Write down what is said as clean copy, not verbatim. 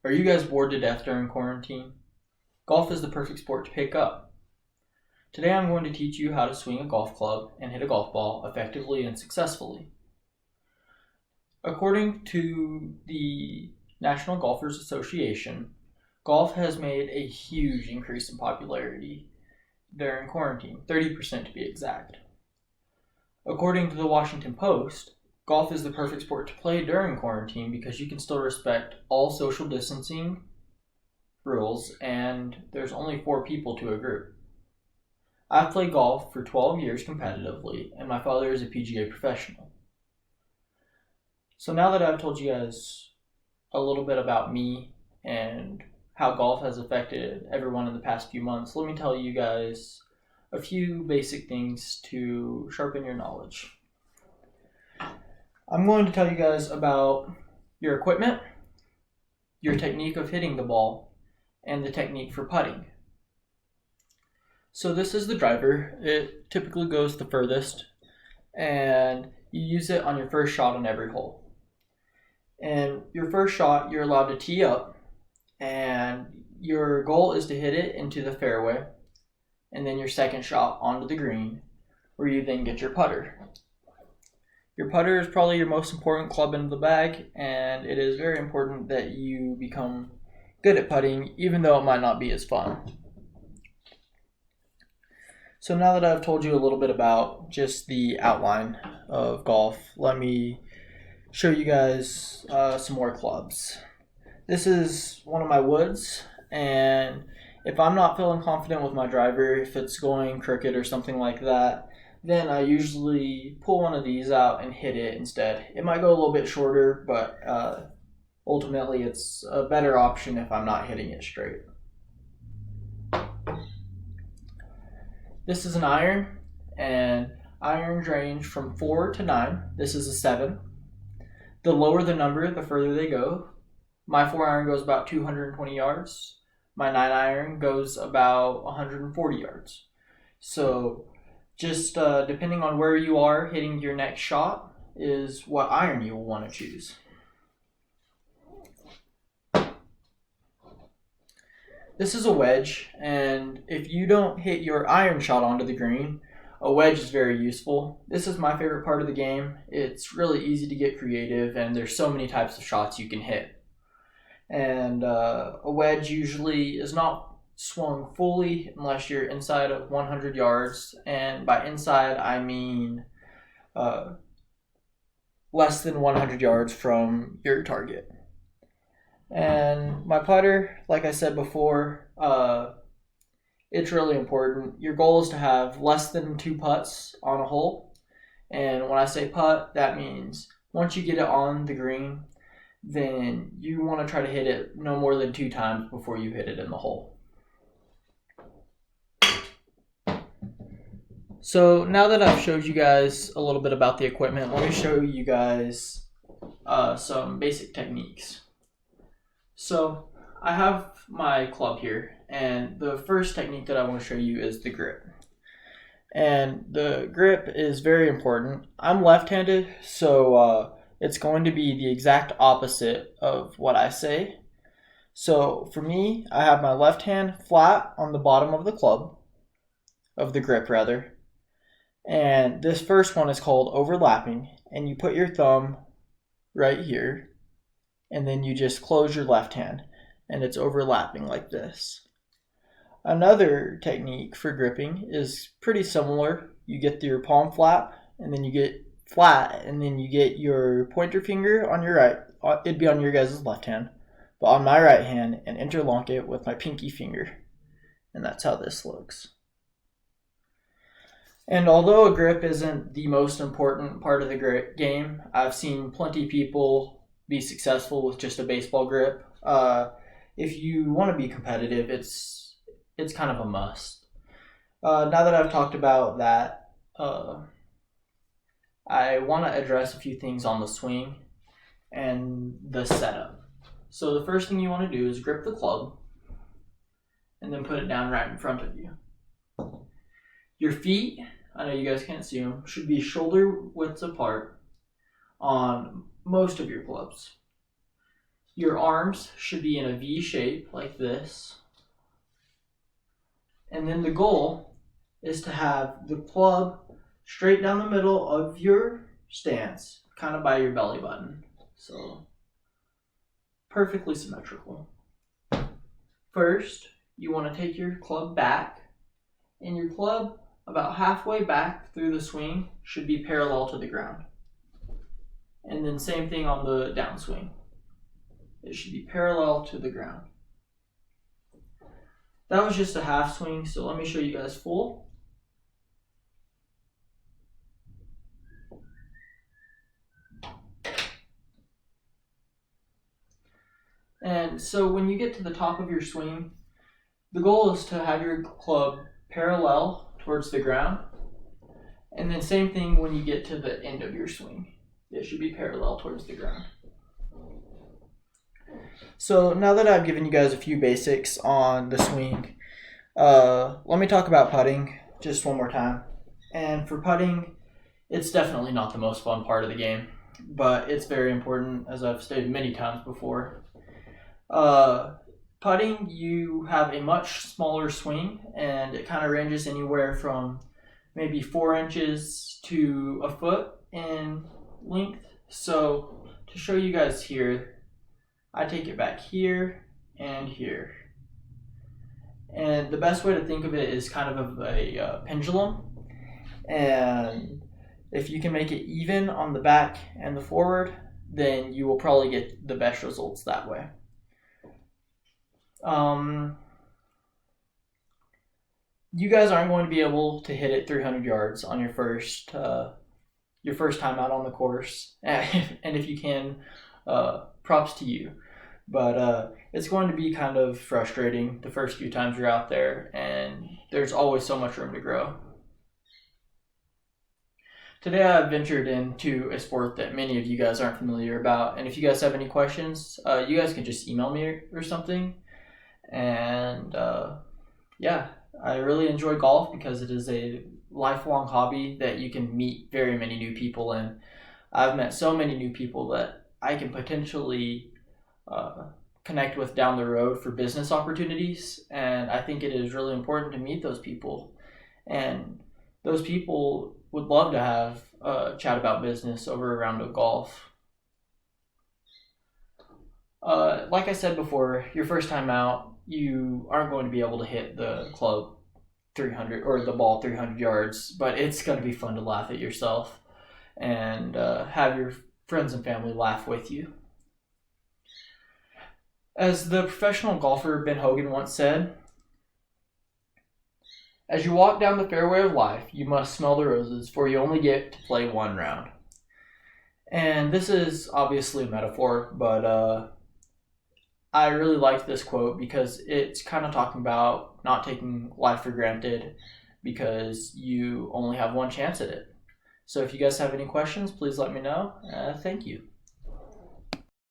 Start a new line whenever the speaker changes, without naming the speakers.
Are you guys bored to death during quarantine? Golf is the perfect sport to pick up. Today I'm going to teach you how to swing a golf club and hit a golf ball effectively and successfully. According to the National Golfers Association, golf has made a huge increase in popularity during quarantine, 30% to be exact. According to the Washington Post, golf is the perfect sport to play during quarantine because you can still respect all social distancing rules and there's only 4 people to a group. I've played golf for 12 years competitively and my father is a PGA professional. So now that I've told you guys a little bit about me and how golf has affected everyone in the past few months, let me tell you guys a few basic things to sharpen your knowledge. I'm going to tell you guys about your equipment, your technique of hitting the ball, and the technique for putting. So this is the driver. It typically goes the furthest, and you use it on your first shot on every hole. And your first shot, you're allowed to tee up, and your goal is to hit it into the fairway, and then your second shot onto the green, where you then get your putter. Your putter is probably your most important club in the bag, and it is very important that you become good at putting, even though it might not be as fun. So now that I've told you a little bit about just the outline of golf, let me show you guys some more clubs. This is one of my woods, and if I'm not feeling confident with my driver, if it's going crooked or something like that, then I usually pull one of these out and hit it instead. It might go a little bit shorter, but ultimately it's a better option if I'm not hitting it straight. This is an iron, and irons range from 4 to 9. This is a 7. The lower the number, the further they go. My 4 iron goes about 220 yards. My 9 iron goes about 140 yards. So just depending on where you are hitting your next shot is what iron you will want to choose. This is a wedge, and if you don't hit your iron shot onto the green, a wedge is very useful. This is my favorite part of the game. It's really easy to get creative, and there's so many types of shots you can hit. And a wedge usually is not swung fully unless you're inside of 100 yards, and by inside I mean less than 100 yards from your target. And my putter, like I said before, it's really important. Your goal is to have less than 2 putts on a hole, and when I say putt, that means once you get it on the green, then you want to try to hit it no more than 2 times before you hit it in the hole. So now that I've showed you guys a little bit about the equipment, let me show you guys some basic techniques. So I have my club here, and the first technique that I want to show you is the grip. And the grip is very important. I'm left-handed, so it's going to be the exact opposite of what I say. So for me, I have my left hand flat on the bottom of the club, of the grip rather. And this first one is called overlapping, and you put your thumb right here, and then you just close your left hand, and it's overlapping like this. Another technique for gripping is pretty similar. You get your palm flat, and then you get flat, and then you get your pointer finger on your right, it'd be on your guys' left hand, but on my right hand, and interlock it with my pinky finger. And that's how this looks. And although a grip isn't the most important part of the game, I've seen plenty of people be successful with just a baseball grip. If you want to be competitive, it's kind of a must. Now that I've talked about that, I want to address a few things on the swing and the setup. So the first thing you want to do is grip the club and then put it down right in front of you. Your feet, I know you guys can't see them, should be shoulder widths apart on most of your clubs. Your arms should be in a V shape like this. And then the goal is to have the club straight down the middle of your stance, kind of by your belly button. So, perfectly symmetrical. First, you want to take your club back, and your club about halfway back through the swing should be parallel to the ground. And then same thing on the downswing. It should be parallel to the ground. That was just a half swing, so let me show you guys full. And so when you get to the top of your swing, the goal is to have your club parallel towards the ground. And then same thing when you get to the end of your swing. It should be parallel towards the ground. So now that I've given you guys a few basics on the swing, let me talk about putting just one more time. And for putting, it's definitely not the most fun part of the game, but it's very important, as I've stated many times before. Putting, you have a much smaller swing, and it kind of ranges anywhere from maybe 4 inches to a foot in length. So to show you guys here, I take it back here and here. And the best way to think of it is kind of a pendulum. And if you can make it even on the back and the forward, then you will probably get the best results that way. You guys aren't going to be able to hit it 300 yards on your first time out on the course. And if you can, props to you. But it's going to be kind of frustrating the first few times you're out there, and there's always so much room to grow. Today I've ventured into a sport that many of you guys aren't familiar about, and if you guys have any questions, you guys can just email me or something. And yeah, I really enjoy golf because it is a lifelong hobby that you can meet very many new people, and I've met so many new people that I can potentially connect with down the road for business opportunities. And I think it is really important to meet those people, and those people would love to have a chat about business over a round of golf. Like I said before, your first time out, you aren't going to be able to hit the club 300 or the ball 300 yards, but it's going to be fun to laugh at yourself and have your friends and family laugh with you. As the professional golfer Ben Hogan once said, "As you walk down the fairway of life, you must smell the roses, for you only get to play one round." And this is obviously a metaphor, but I really like this quote because it's kind of talking about not taking life for granted because you only have one chance at it. So if you guys have any questions, please let me know. Thank you.